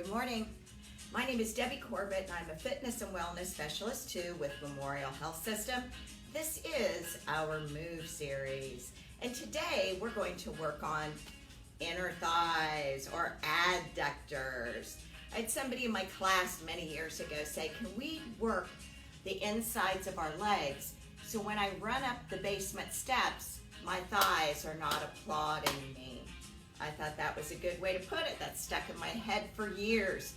Good morning. My name is Debbie Corbett and I'm a fitness and wellness specialist too with Memorial Health System. This is our Move series and today we're going to work on inner thighs or adductors. I had somebody in my class many years ago say, can we work the insides of our legs so when I run up the basement steps, my thighs are not applauding me. I thought that was a good way to put it. That stuck in my head for years.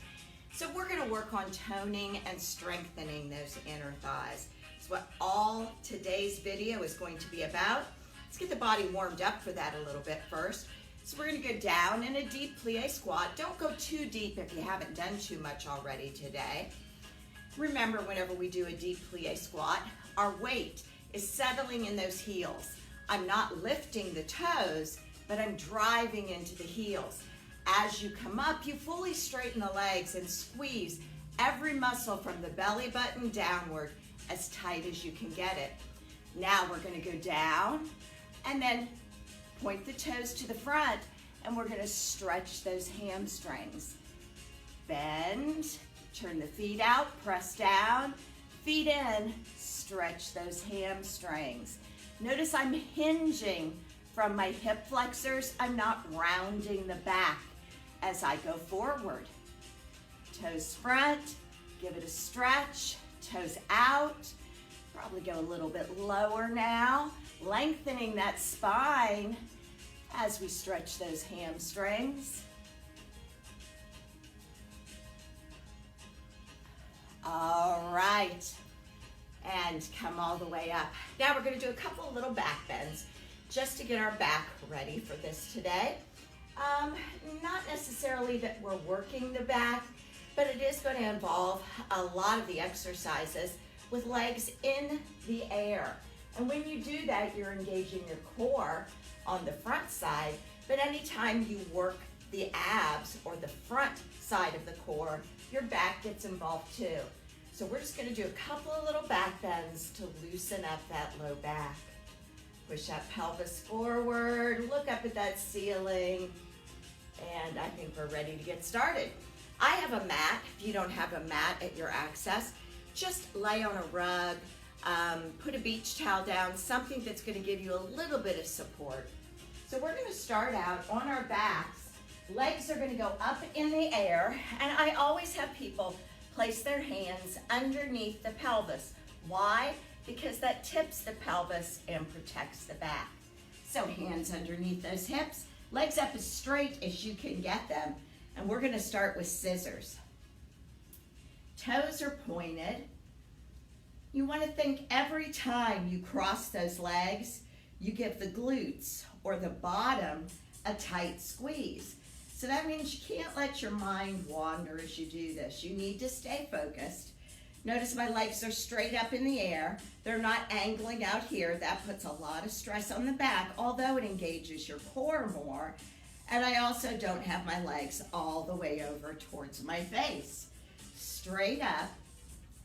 So we're going to work on toning and strengthening those inner thighs. That's what all today's video is going to be about. Let's get the body warmed up for that a little bit first. So we're going to go down in a deep plie squat. Don't go too deep if you haven't done too much already today. Remember, whenever we do a deep plie squat, our weight is settling in those heels. I'm not lifting the toes, but I'm driving into the heels. As you come up, you fully straighten the legs and squeeze every muscle from the belly button downward as tight as you can get it. Now we're going to go down and then point the toes to the front and we're going to stretch those hamstrings. Bend, turn the feet out, press down, feet in, stretch those hamstrings. Notice I'm hinging from my hip flexors. I'm not rounding the back as I go forward. Toes front, give it a stretch, toes out. Probably go a little bit lower now, lengthening that spine as we stretch those hamstrings. All right, and come all the way up. Now we're going to do a couple of little back bends just to get our back ready for this today. Not necessarily that we're working the back, but it is going to involve a lot of the exercises with legs in the air. And when you do that, you're engaging your core on the front side, but anytime you work the abs or the front side of the core, your back gets involved too. So we're just going to do a couple of little back bends to loosen up that low back. Push that pelvis forward, look up at that ceiling, and I think we're ready to get started. I have a mat. If you don't have a mat at your access, just lay on a rug, put a beach towel down, something that's going to give you a little bit of support. So we're going to start out on our backs. Legs are going to go up in the air, and I always have people place their hands underneath the pelvis. Why? Because that tips the pelvis and protects the back. So hands underneath those hips, legs up as straight as you can get them, and we're going to start with scissors. Toes are pointed. You want to think every time you cross those legs, you give the glutes or the bottom a tight squeeze. So that means you can't let your mind wander as you do this. You need to stay focused. Notice my legs are straight up in the air. They're not angling out here. That puts a lot of stress on the back, although it engages your core more. And I also don't have my legs all the way over towards my face. Straight up.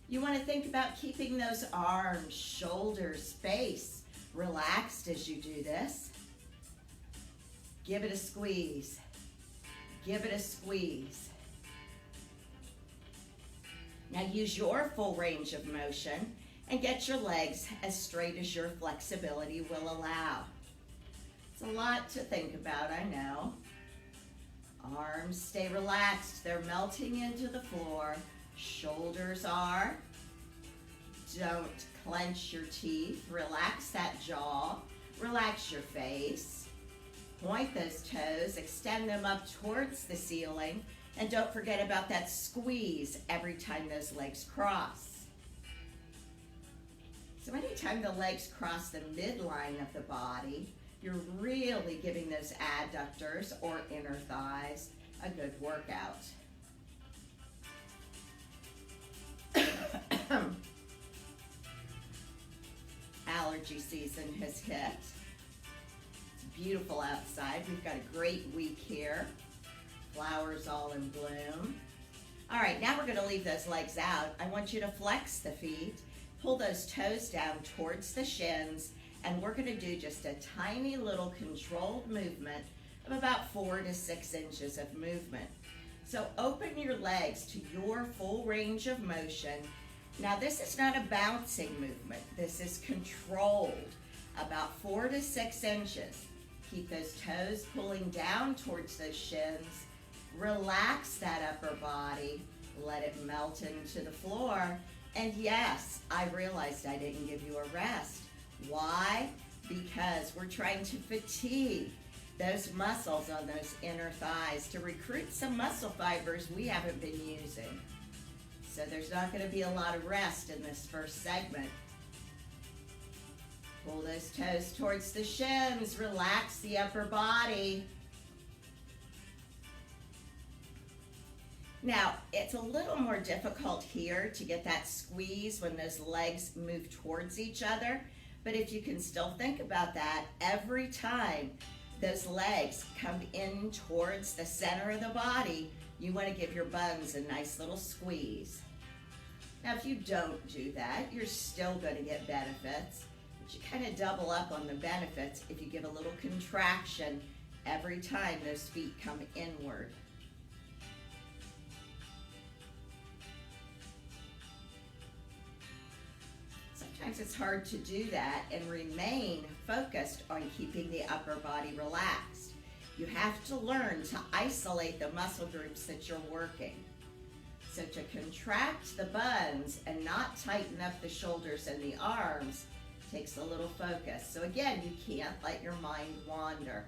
You want to think about keeping those arms, shoulders, face relaxed as you do this. Give it a squeeze. Give it a squeeze. Now use your full range of motion and get your legs as straight as your flexibility will allow. It's a lot to think about, I know. Arms stay relaxed. They're melting into the floor. Shoulders are. Don't clench your teeth. Relax that jaw. Relax your face. Point those toes, extend them up towards the ceiling, and don't forget about that squeeze every time those legs cross. So anytime the legs cross the midline of the body, you're really giving those adductors or inner thighs a good workout. Allergy season has hit. Beautiful outside. We've got a great week here. Flowers all in bloom. All right, now we're going to leave those legs out. I want you to flex the feet, pull those toes down towards the shins, and we're going to do just a tiny little controlled movement of about 4 to 6 inches of movement. So open your legs to your full range of motion. Now this is not a bouncing movement. This is controlled, about 4 to 6 inches. Keep those toes pulling down towards those shins. Relax that upper body. Let it melt into the floor. And yes, I realized I didn't give you a rest. Why? Because we're trying to fatigue those muscles on those inner thighs to recruit some muscle fibers we haven't been using. So there's not going to be a lot of rest in this first segment. Pull those toes towards the shins. Relax the upper body. Now, it's a little more difficult here to get that squeeze when those legs move towards each other. But if you can still think about that, every time those legs come in towards the center of the body, you want to give your buns a nice little squeeze. Now, if you don't do that, you're still going to get benefits. But you kind of double up on the benefits if you give a little contraction every time those feet come inward. Sometimes it's hard to do that and remain focused on keeping the upper body relaxed. You have to learn to isolate the muscle groups that you're working. So to contract the buns and not tighten up the shoulders and the arms takes a little focus. So again, you can't let your mind wander.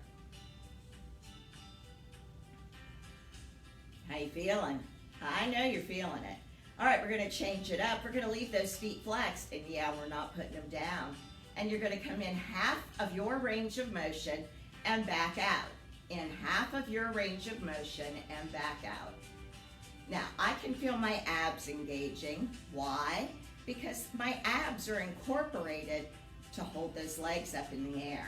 How you feeling? I know you're feeling it. All right, we're going to change it up. We're going to leave those feet flexed, and yeah, we're not putting them down. And you're going to come in half of your range of motion and back out. In half of your range of motion and back out. Now, I can feel my abs engaging. Why? Because my abs are incorporated to hold those legs up in the air.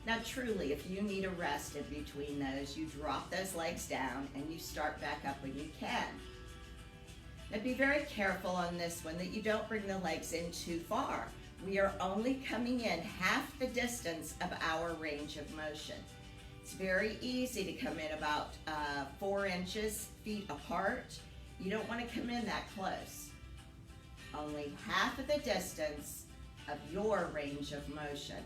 Now, truly, if you need a rest in between those, you drop those legs down and you start back up when you can. Now be very careful on this one that you don't bring the legs in too far. We are only coming in half the distance of our range of motion. It's very easy to come in about 4 inches, feet apart. You don't want to come in that close. Only half of the distance of your range of motion.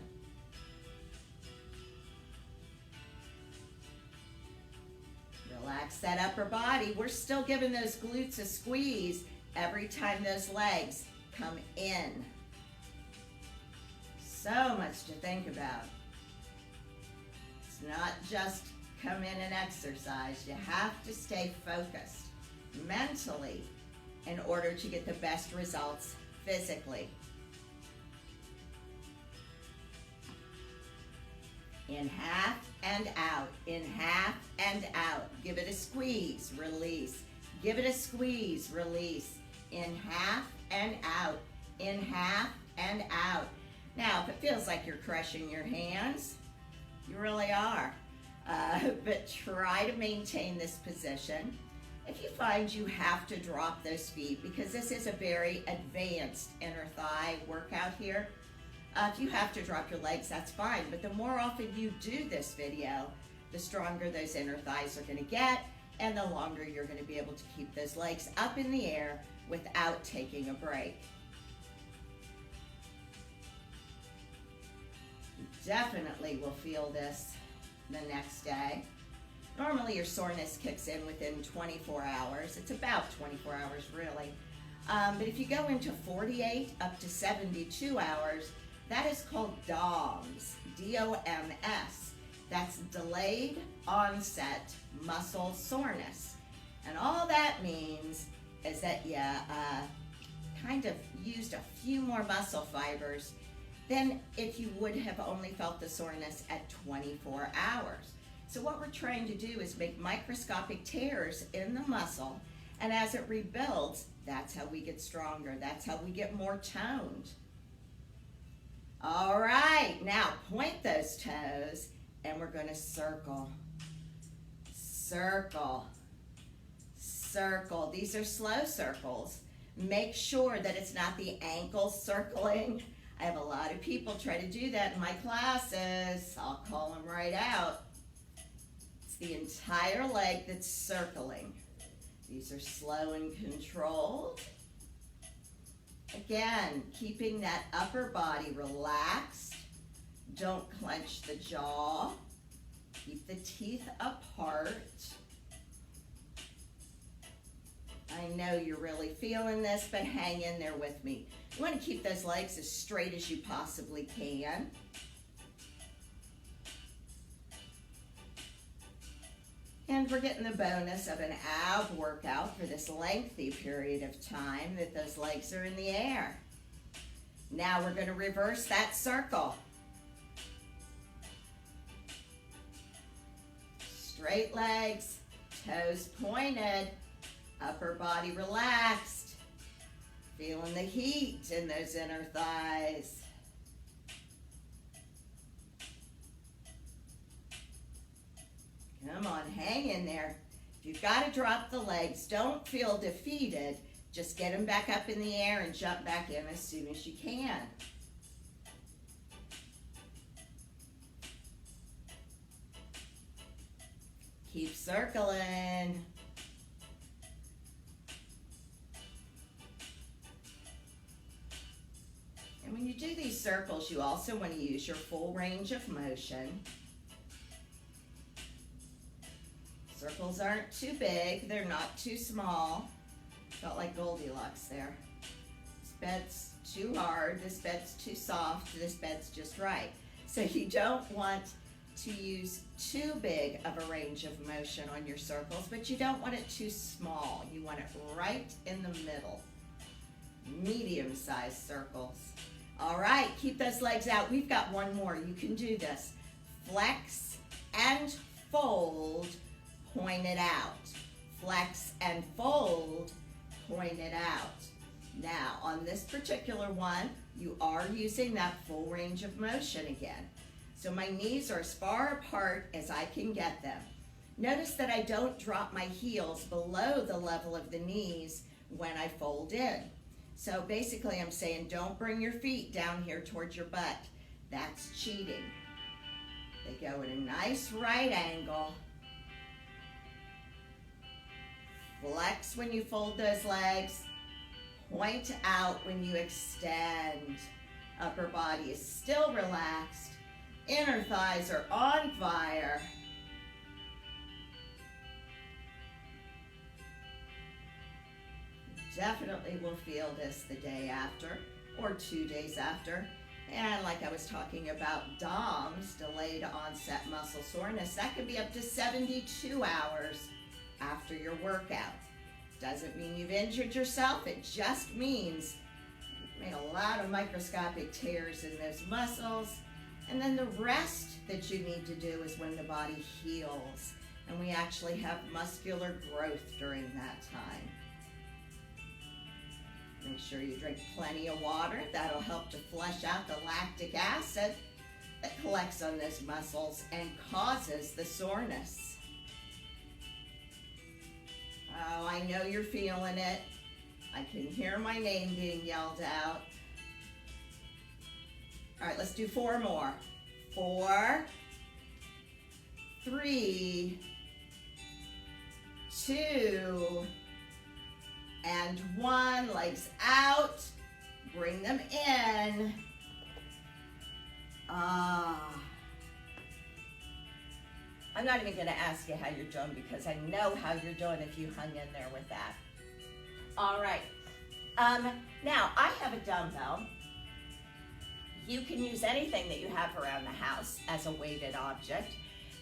Relax that upper body. We're still giving those glutes a squeeze every time those legs come in. So much to think about. It's not just come in and exercise. You have to stay focused mentally in order to get the best results physically. In half and out, in half and out. Give it a squeeze, release. Give it a squeeze, release. In half and out, in half and out. Now, if it feels like you're crushing your hands, you really are. But try to maintain this position. If you find you have to drop those feet, because this is a very advanced inner thigh workout here, if you have to drop your legs, that's fine. But the more often you do this video, the stronger those inner thighs are going to get, and the longer you're going to be able to keep those legs up in the air without taking a break. You definitely will feel this the next day. Normally your soreness kicks in within 24 hours. It's about 24 hours really. But if you go into 48 up to 72 hours, that is called DOMS, D-O-M-S. That's delayed onset muscle soreness. And all that means is that you kind of used a few more muscle fibers than if you would have only felt the soreness at 24 hours. So what we're trying to do is make microscopic tears in the muscle, and as it rebuilds, that's how we get stronger. That's how we get more toned. All right, now point those toes, and we're going to circle. Circle. Circle. These are slow circles. Make sure that it's not the ankles circling. I have a lot of people try to do that in my classes. I'll call them right out. It's the entire leg that's circling. These are slow and controlled. Again, keeping that upper body relaxed. Don't clench the jaw. Keep the teeth apart. I know you're really feeling this, but hang in there with me. You want to keep those legs as straight as you possibly can. And we're getting the bonus of an ab workout for this lengthy period of time that those legs are in the air. Now we're going to reverse that circle. Straight legs, toes pointed, upper body relaxed. Feeling the heat in those inner thighs. Come on, hang in there. If you've got to drop the legs, don't feel defeated. Just get them back up in the air and jump back in as soon as you can. Keep circling. And when you do these circles, you also want to use your full range of motion. Circles aren't too big, they're not too small. Felt like Goldilocks there. This bed's too hard, this bed's too soft, this bed's just right. So you don't want to use too big of a range of motion on your circles, but you don't want it too small. You want it right in the middle. Medium-sized circles. All right, keep those legs out. We've got one more. You can do this. Flex and fold, point it out. Flex and fold, point it out. Now, on this particular one, you are using that full range of motion again. So my knees are as far apart as I can get them. Notice that I don't drop my heels below the level of the knees when I fold in. So basically I'm saying don't bring your feet down here towards your butt. That's cheating. They go in a nice right angle. Flex when you fold those legs. Point out when you extend. Upper body is still relaxed. Inner thighs are on fire. Definitely will feel this the day after or 2 days after. And like I was talking about DOMS, delayed onset muscle soreness, that could be up to 72 hours after your workout. Doesn't mean you've injured yourself, it just means you've made a lot of microscopic tears in those muscles. And then the rest that you need to do is when the body heals and we actually have muscular growth during that time. Make sure you drink plenty of water. That'll help to flush out the lactic acid that collects on those muscles and causes the soreness. Oh, I know you're feeling it. I can hear my name being yelled out. All right, let's do 4 more. 4, 3, 2, and 1. Legs out. Bring them in. I'm not even going to ask you how you're doing because I know how you're doing if you hung in there with that. All right. Now, I have a dumbbell. You can use anything that you have around the house as a weighted object.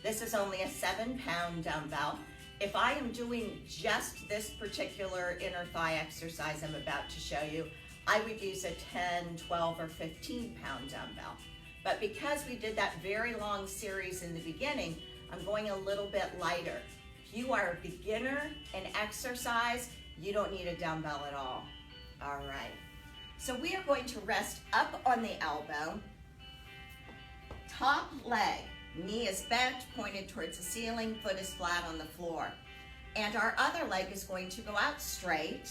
This is only a 7-pound dumbbell. If I am doing just this particular inner thigh exercise I'm about to show you, I would use a 10, 12, or 15-pound dumbbell. But because we did that very long series in the beginning, I'm going a little bit lighter. If you are a beginner in exercise, you don't need a dumbbell at all. All right. So we are going to rest up on the elbow, top leg, knee is bent, pointed towards the ceiling, foot is flat on the floor. And our other leg is going to go out straight.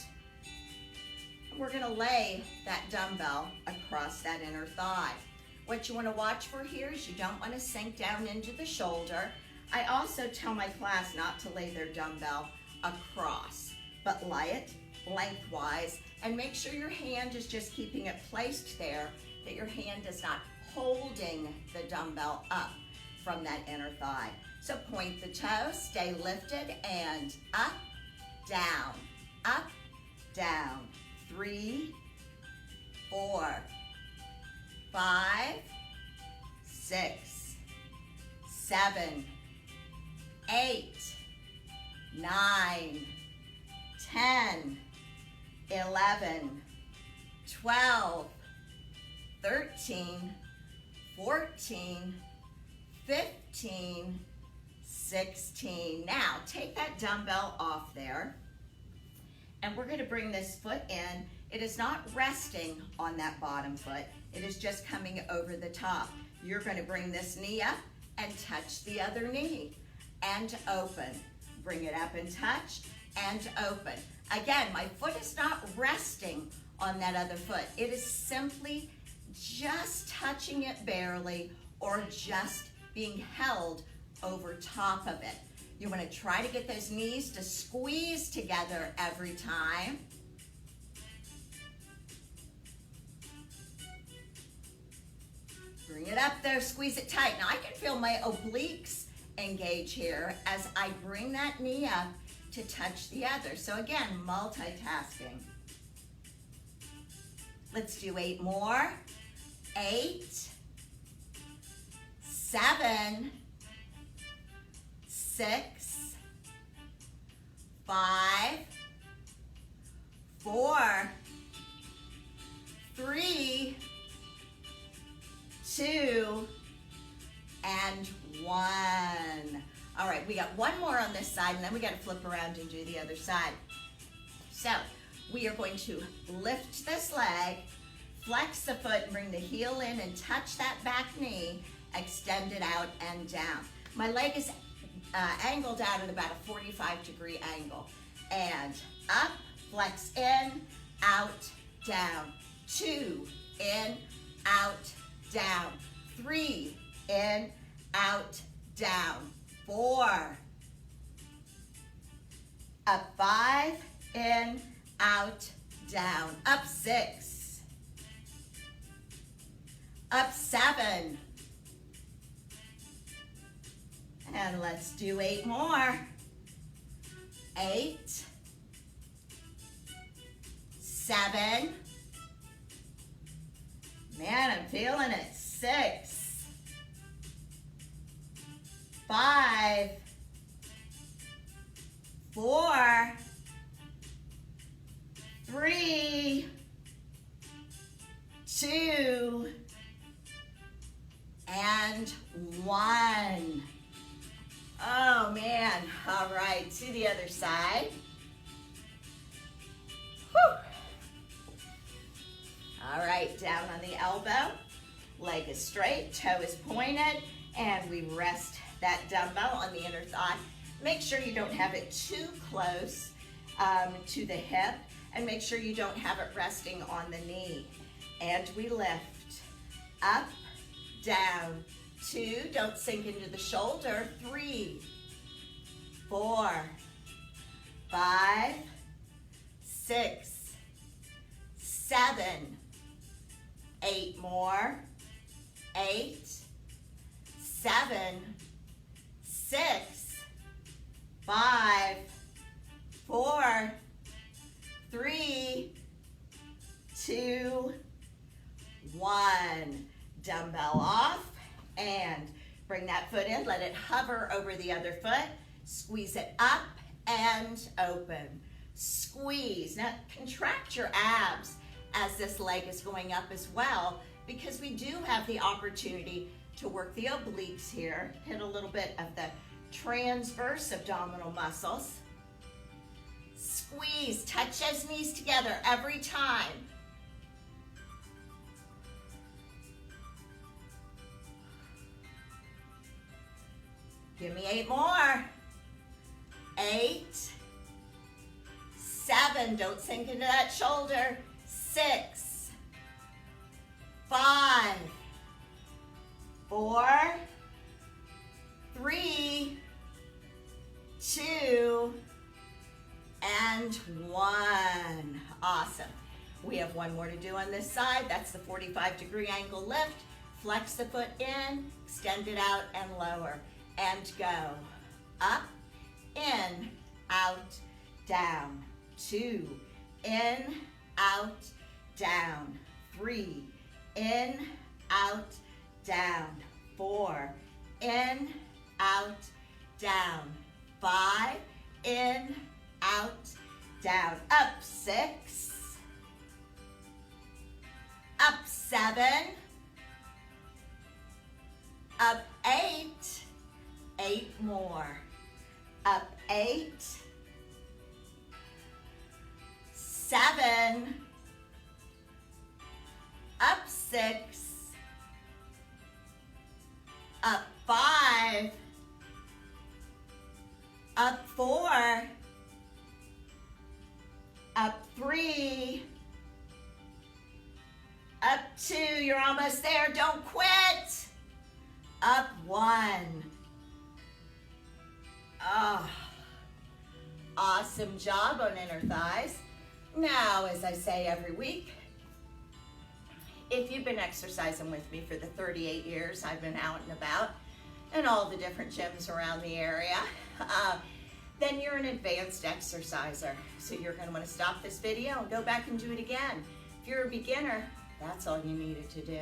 And we're gonna lay that dumbbell across that inner thigh. What you wanna watch for here is you don't wanna sink down into the shoulder. I also tell my class not to lay their dumbbell across. but lie it lengthwise and make sure your hand is just keeping it placed there, that your hand is not holding the dumbbell up from that inner thigh. So point the toes, stay lifted, and up, down, up, down. 3, 4, 5, 6, 7, 8, 9, 10, 11, 12, 13, 14, 15, 16. Now, take that dumbbell off there, and we're going to bring this foot in. It is not resting on that bottom foot. It is just coming over the top. You're going to bring this knee up and touch the other knee and open. Bring it up and touch and open. Again, my foot is not resting on that other foot. It is simply just touching it barely or just being held over top of it. You want to try to get those knees to squeeze together every time. Bring it up there, squeeze it tight. Now I can feel my obliques engage here as I bring that knee up to touch the other. So again, multitasking. Let's do 8 more. 8, 7, 6, 5, 4, 3, 2, and 1. All right, we got one more on this side, and then we got to flip around and do the other side. So we are going to lift this leg, flex the foot, and bring the heel in and touch that back knee, extend it out and down. My leg is angled out at about a 45-degree angle. And up, flex in, out, down. 2, in, out, down. 3, in, out, down. 4, up 5, in, out, down. Up 6, up 7, and let's do 8 more. 8, 7, man, I'm feeling it. 6, 5, 4, 3, 2, and 1. Oh man, all right, to the other side. Whew. All right, down on the elbow, leg is straight, toe is pointed, and we rest that dumbbell on the inner thigh. Make sure you don't have it too close to the hip, and make sure you don't have it resting on the knee. And we lift, up, down, 2, don't sink into the shoulder, 3, 4, 5, 6, 7, 8 more, 8, 7, 6, 5, 4, 3, 2, 1. Dumbbell off and bring that foot in. Let it hover over the other foot. Squeeze it up and open. Squeeze. Now contract your abs as this leg is going up as well, because we do have the opportunity to work the obliques here. Hit a little bit of the transverse abdominal muscles. Squeeze. Touch those knees together every time. Give me 8 more. 8, 7, don't sink into that shoulder. 6, 5, 4, 3, 2, and 1. Awesome. We have one more to do on this side. That's the 45-degree angle lift. Flex the foot in, extend it out and lower, and go. Up, in, out, down. 2, in, out, down. 3, in, out, down. 4, in, out, down. 5, in, out, down. Up 6, up 7, up 8, 8 more. Up 8, 7, up 6, up 5, up 4, up 3, up 2, you're almost there, don't quit. Up 1. Oh, awesome job on inner thighs. Now, as I say every week, if you've been exercising with me for the 38 years I've been out and about in all the different gyms around the area, then you're an advanced exerciser. So you're going to want to stop this video and go back and do it again. If you're a beginner, that's all you needed to do.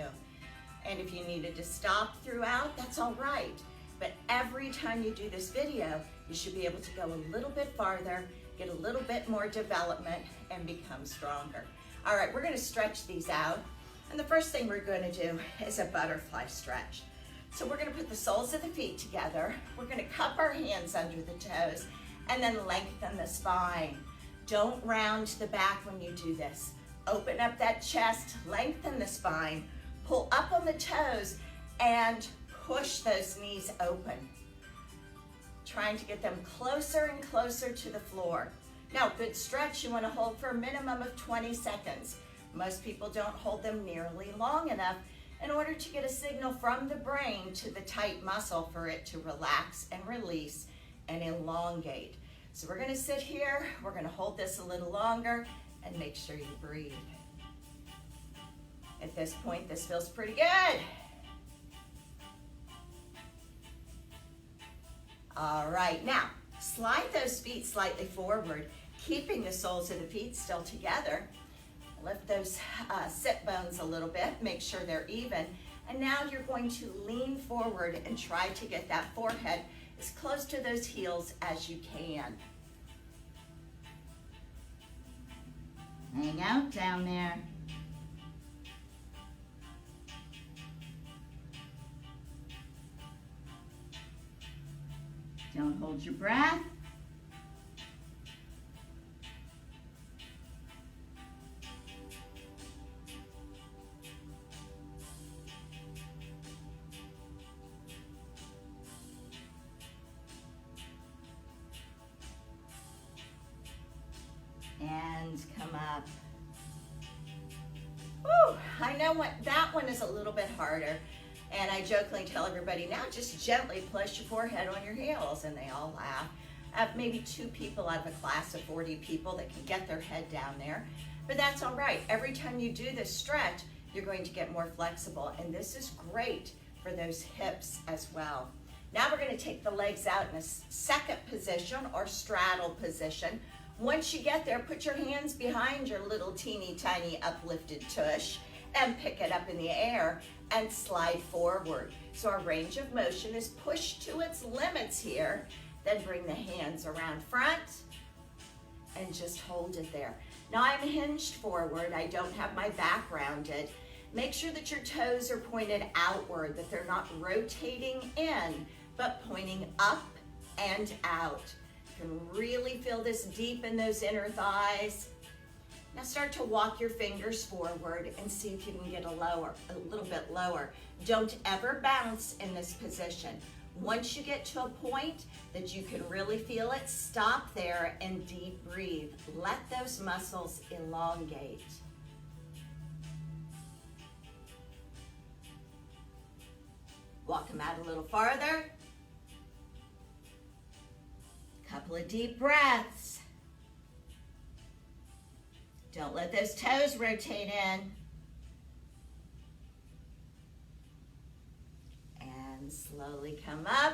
And if you needed to stop throughout, that's all right. But every time you do this video, you should be able to go a little bit farther, get a little bit more development, and become stronger. All right, we're gonna stretch these out. And the first thing we're gonna do is a butterfly stretch. So we're gonna put the soles of the feet together. We're gonna cup our hands under the toes and then lengthen the spine. Don't round the back when you do this. Open up that chest, lengthen the spine, pull up on the toes, and push those knees open. Trying to get them closer and closer to the floor. Now, good stretch, you want to hold for a minimum of 20 seconds. Most people don't hold them nearly long enough in order to get a signal from the brain to the tight muscle for it to relax and release and elongate. So we're going to sit here, we're going to hold this a little longer, and make sure you breathe. At this point, this feels pretty good. All right, now slide those feet slightly forward, keeping the soles of the feet still together. Lift those sit bones a little bit, make sure they're even. And now you're going to lean forward and try to get that forehead as close to those heels as you can. Hang out down there. Don't hold your breath. And come up. Whew, I know that one is a little bit harder. And I jokingly tell everybody, now just gently place your forehead on your heels, and they all laugh. I have maybe 2 people out of a class of 40 people that can get their head down there, but that's all right. Every time you do this stretch, you're going to get more flexible, and this is great for those hips as well. Now we're going to take the legs out in a second position or straddle position. Once you get there, put your hands behind your little teeny tiny uplifted tush and pick it up in the air and slide forward. So our range of motion is pushed to its limits here. Then bring the hands around front and just hold it there. Now I'm hinged forward. I don't have my back rounded. Make sure that your toes are pointed outward, that they're not rotating in, but pointing up and out. You can really feel this deep in those inner thighs. Now start to walk your fingers forward and see if you can get a little bit lower. Don't ever bounce in this position. Once you get to a point that you can really feel it, stop there and deep breathe. Let those muscles elongate. Walk them out a little farther. Couple of deep breaths. Don't let those toes rotate in. And slowly come up.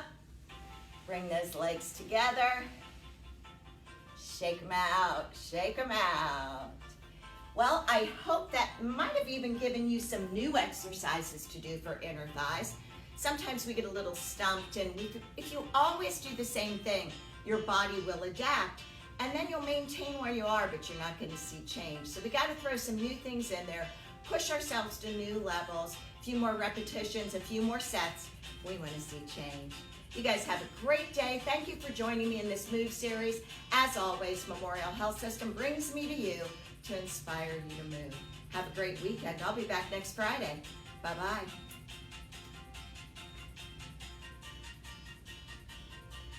Bring those legs together. Shake them out, shake them out. Well, I hope that might have even given you some new exercises to do for inner thighs. Sometimes we get a little stumped, and if you always do the same thing, your body will adapt, and then you'll maintain where you are, but you're not going to see change. So we got to throw some new things in there, push ourselves to new levels, a few more repetitions, a few more sets. We want to see change. You guys have a great day. Thank you for joining me in this Move series. As always, Memorial Health System brings me to you to inspire you to move. Have a great weekend. I'll be back next Friday. Bye-bye.